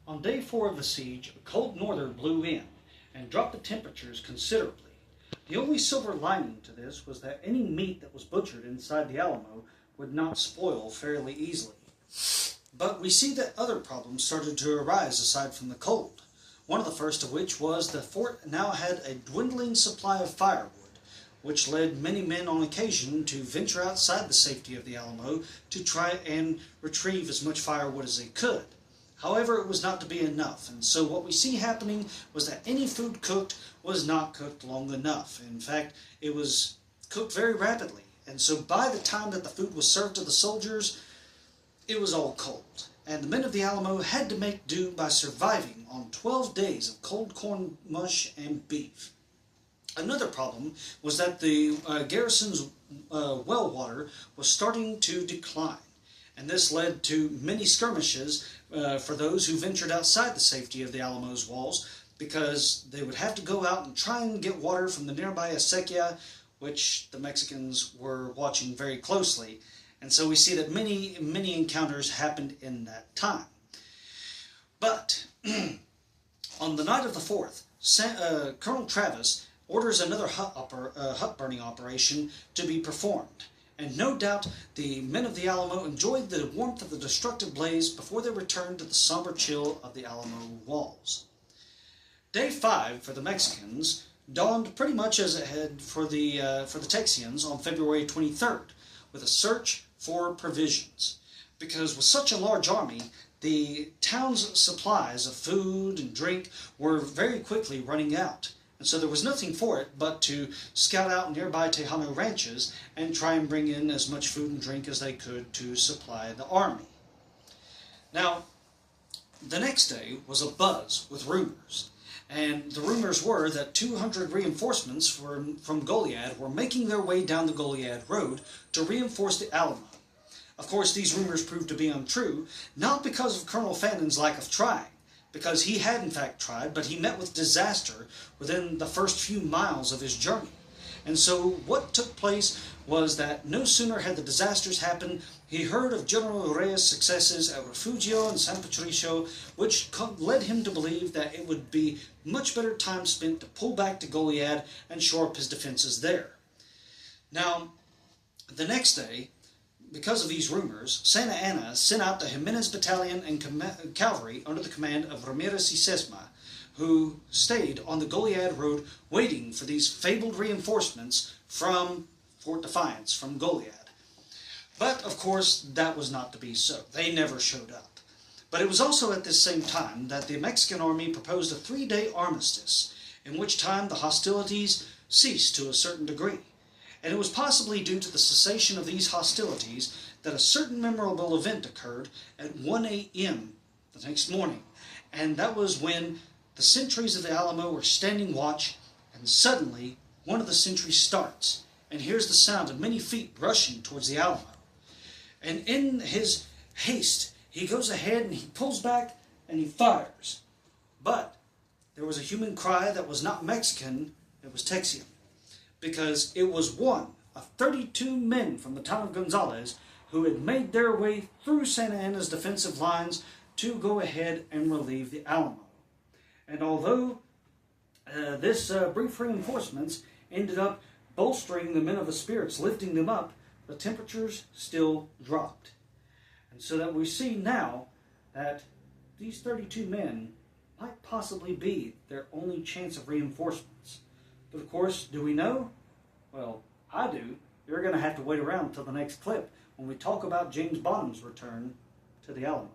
On day 4 of the siege, a cold norther blew in and dropped the temperatures considerably. The only silver lining to this was that any meat that was butchered inside the Alamo would not spoil fairly easily. But we see that other problems started to arise aside from the cold. One of the first of which was the fort now had a dwindling supply of firewood, which led many men on occasion to venture outside the safety of the Alamo to try and retrieve as much firewood as they could. However, it was not to be enough, and so what we see happening was that any food cooked was not cooked long enough. In fact, it was cooked very rapidly, and so by the time that the food was served to the soldiers, it was all cold. And the men of the Alamo had to make do by surviving on 12 days of cold corn mush and beef. Another problem was that the garrison's well water was starting to decline, and this led to many skirmishes for those who ventured outside the safety of the Alamo's walls, because they would have to go out and try and get water from the nearby acequia, which the Mexicans were watching very closely. And so we see that many encounters happened in that time. But on the night of the 4th, Colonel Travis orders another hut burning operation to be performed. And no doubt the men of the Alamo enjoyed the warmth of the destructive blaze before they returned to the somber chill of the Alamo walls. Day 5 for the Mexicans dawned pretty much as it had for the Texians on February 23rd, with a search for provisions. Because with such a large army, the town's supplies of food and drink were very quickly running out. And so there was nothing for it but to scout out nearby Tejano ranches and try and bring in as much food and drink as they could to supply the army. Now, the next day was abuzz with rumors. And the rumors were that 200 reinforcements from Goliad were making their way down the Goliad Road to reinforce the Alamo. Of course, these rumors proved to be untrue, not because of Colonel Fannon's lack of trying, because he had in fact tried, but he met with disaster within the first few miles of his journey. And so what took place was that no sooner had the disasters happened, he heard of General Reyes' successes at Refugio and San Patricio, which led him to believe that it would be much better time spent to pull back to Goliad and shore up his defenses there. Now, the next day, because of these rumors, Santa Anna sent out the Jimenez Battalion and cavalry under the command of Ramirez y Sesma, who stayed on the Goliad Road waiting for these fabled reinforcements from Fort Defiance, from Goliad. But, of course, that was not to be so. They never showed up. But it was also at this same time that the Mexican army proposed a 3-day armistice, in which time the hostilities ceased to a certain degree. And it was possibly due to the cessation of these hostilities that a certain memorable event occurred at 1 a.m. the next morning. And that was when the sentries of the Alamo were standing watch, and suddenly one of the sentries starts and hears the sound of many feet rushing towards the Alamo. And in his haste, he goes ahead and he pulls back and he fires. But there was a human cry that was not Mexican, it was Texian. Because it was one of 32 men from the town of Gonzales who had made their way through Santa Anna's defensive lines to go ahead and relieve the Alamo. And although this brief reinforcements ended up bolstering the men of the spirits, lifting them up, the temperatures still dropped. And so that we see now that these 32 men might possibly be their only chance of reinforcements. But of course, do we know? Well, I do. You're going to have to wait around until the next clip when we talk about James Bonham's return to the Alamo.